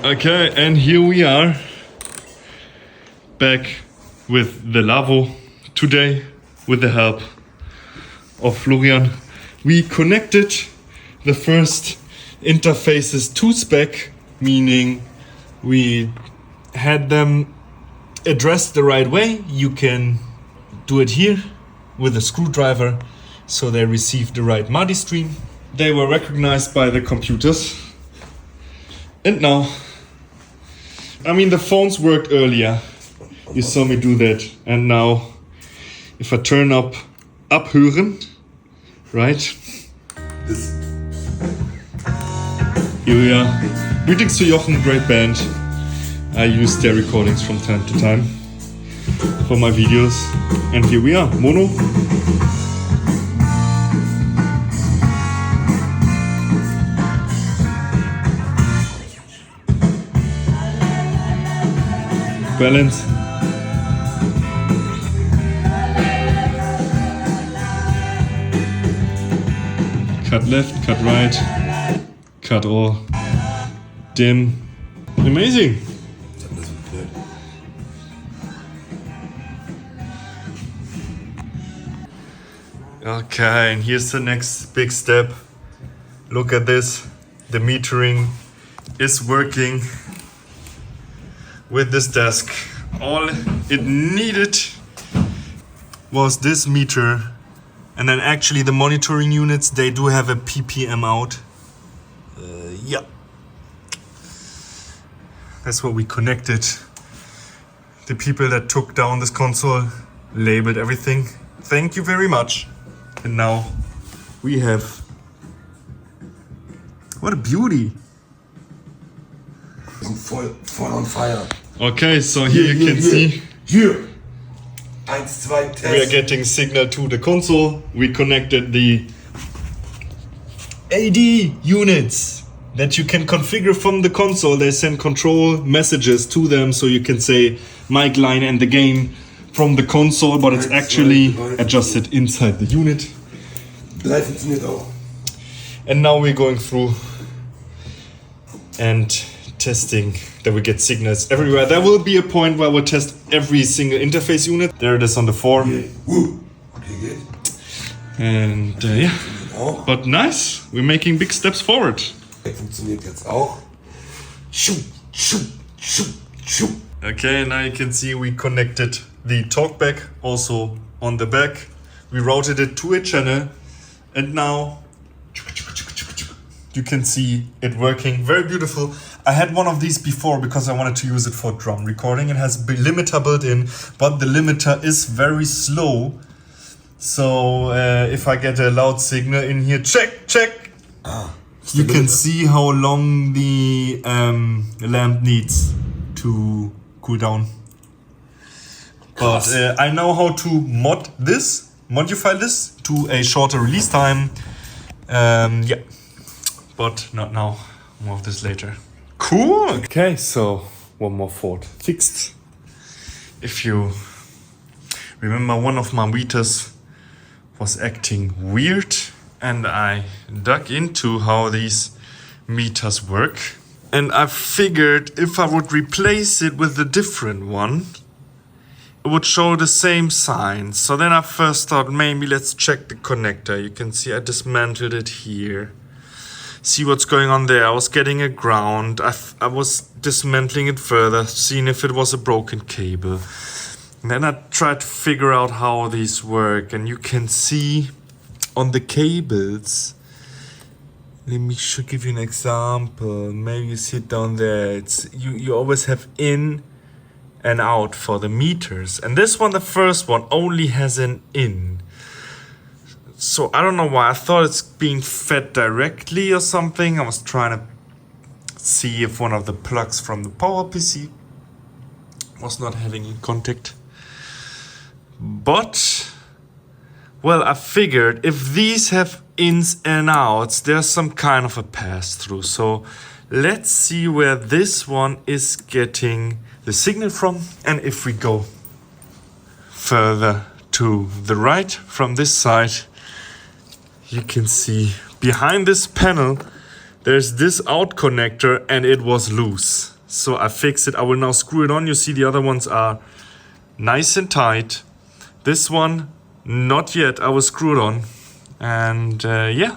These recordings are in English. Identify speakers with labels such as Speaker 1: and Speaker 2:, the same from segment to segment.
Speaker 1: Okay, and here we are back with the Lawo today with the help of Florian. We connected the first interfaces to spec, meaning we had them addressed the right way. You can do it here with a screwdriver, so they received the right MIDI stream. They were recognized by the computers. And now, I mean, the phones worked earlier. You saw me do that. And now, if I turn up abhören, right? Here we are. Greetings to Jochen, great band. I use their recordings from time to time for my videos. And here we are, mono. Balance. Cut left, cut right, cut all, dim. Amazing. Okay, and here's the next big step. Look at this. The metering is working with this desk. All it needed was this meter, and then actually the monitoring units, they do have a ppm out. Yeah, that's what we connected. The people that took down this console labeled everything. Thank you very much. And now we have, what a beauty.
Speaker 2: Voll on fire.
Speaker 1: Okay, so here you can see.
Speaker 2: Here. 1, 2, test.
Speaker 1: We are getting signal to the console. We connected the AD units that you can configure from the console. They send control messages to them, so you can say mic line and the game from the console, but it's actually adjusted inside the unit.
Speaker 2: 3 funktioniert auch.
Speaker 1: And now we're going through and testing that we get signals everywhere. There will be a point where we'll test every single interface unit. There it is on the 4.
Speaker 2: Okay, geht.
Speaker 1: And yeah, but nice. We're making big steps forward.
Speaker 2: Funktioniert jetzt auch. Schub, schub, schub, schub.
Speaker 1: Okay, now you can see we connected the Talkback also on the back. We routed it to a channel, and now you can see it working. Very beautiful. I had one of these before because I wanted to use it for drum recording. It has a limiter built in, but the limiter is very slow. So if I get a loud signal in here, check, you can see how long the lamp needs to cool down. But I know how to modify this to a shorter release time. Yeah, but not now. More of this later. Cool. Okay, so one more fault fixed. If you remember, one of my meters was acting weird, and I dug into how these meters work. And I figured if I would replace it with a different one, it would show the same sign. So then I first thought, maybe let's check the connector. You can see I dismantled it here. See what's going on there. I was getting a ground. I was dismantling it further, seeing if it was a broken cable. And then I tried to figure out how these work. And you can see on the cables, let me give you an example. Maybe you see it down there. It's you always have in and out for the meters. And this one, the first one, only has an in. So I don't know why. I thought it's being fed directly or something. I was trying to see if one of the plugs from the power PC was not having in contact. But, well, I figured if these have ins and outs, there's some kind of a pass-through. So let's see where this one is getting the signal from. And if we go further to the right from this side, you can see behind this panel there's this out connector and it was loose. So I fixed it. I will now screw it on. You see the other ones are nice and tight. This one, not yet. I will screw it on. And yeah,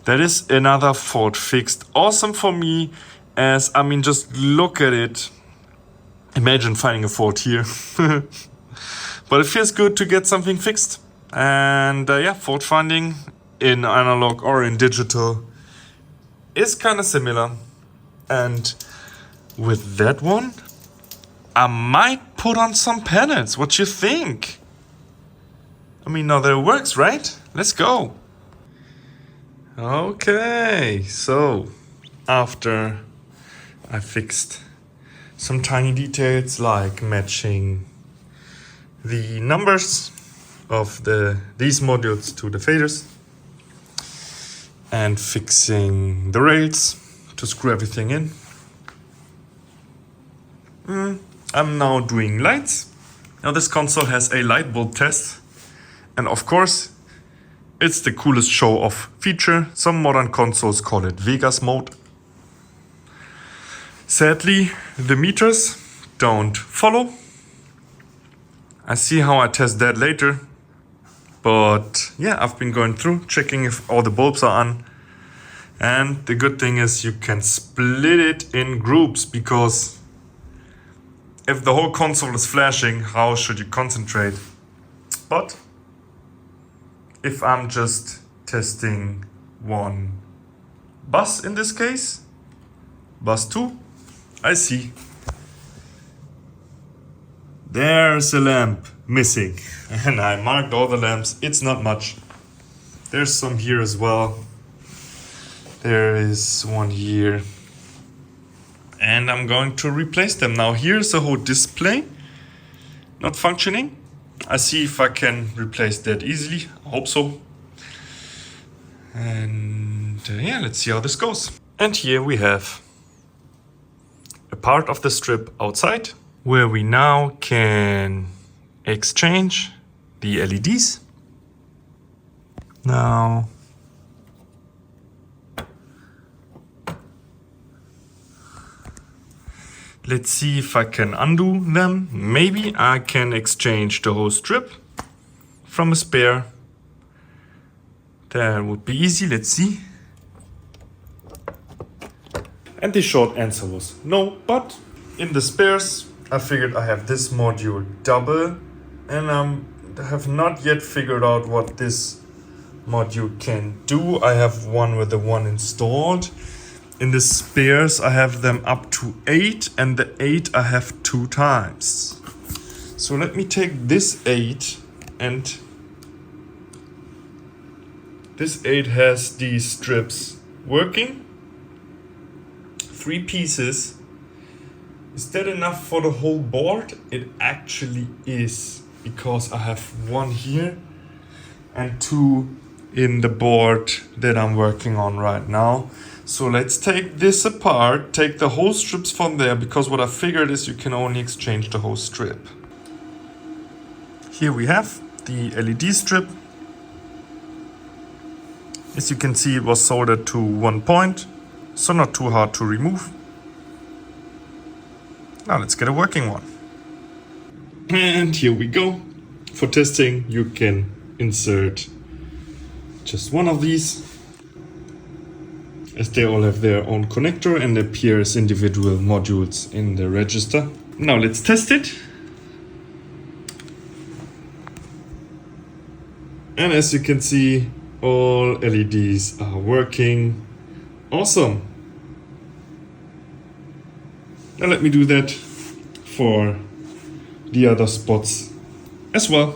Speaker 1: that is another fault fixed. Awesome for me, as I mean, just look at it. Imagine finding a fault here. But it feels good to get something fixed. And yeah, fault finding in analog or in digital is kind of similar. And with that one, I might put on some panels. What you think? I mean, now that it works, right? Let's go. Okay, so after I fixed some tiny details like matching the numbers of these modules to the faders and fixing the rails to screw everything in, I'm now doing lights. Now this console has a light bulb test, and of course it's the coolest show-off feature. Some modern consoles call it Vegas mode. Sadly, the meters don't follow. I see how I test that later. But yeah, I've been going through, checking if all the bulbs are on. And the good thing is you can split it in groups, because if the whole console is flashing, how should you concentrate? But if I'm just testing one bus in this case, bus 2, I see there's a lamp missing. And I marked all the lamps. It's not much. There's some here as well. There is one here. And I'm going to replace them. Now here's the whole display not functioning. I see if I can replace that easily. I hope so. And yeah, let's see how this goes. And here we have a part of the strip outside where we now can exchange the LEDs. Now let's see if I can undo them. Maybe I can exchange the whole strip from a spare. That would be easy. Let's see. And the short answer was no, but in the spares I figured I have this module double, and I have not yet figured out what this module can do. I have one with the one installed. In the spares I have them up to 8, and the 8 I have 2 times. So let me take this 8, and this 8 has these strips working. 3 pieces. Is that enough for the whole board? It actually is, because I have 1 here and 2 in the board that I'm working on right now. So let's take this apart, take the whole strips from there, because what I figured is you can only exchange the whole strip. Here we have the LED strip. As you can see, it was soldered to 1 point, so not too hard to remove. Now let's get a working one. And here we go. For testing, you can insert just one of these, as they all have their own connector and appear as individual modules in the register. Now let's test it. And as you can see, all LEDs are working. Awesome. Now let me do that for the other spots as well.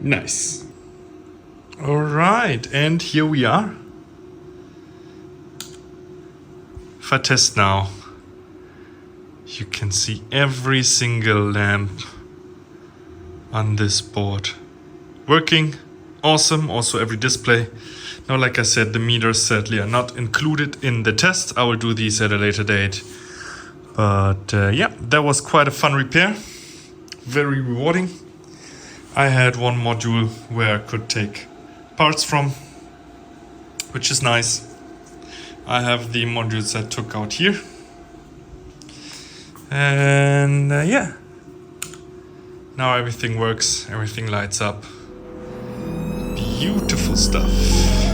Speaker 1: Nice. All right, and here we are. If I test now, you can see every single lamp on this board working. Awesome. Also every display. Now, like I said, the meters sadly are not included in the test. I will do these at a later date. But yeah, that was quite a fun repair. Very rewarding. I had one module where I could take parts from, which is nice. I have the modules I took out here. And yeah, now everything works, everything lights up. Beautiful stuff.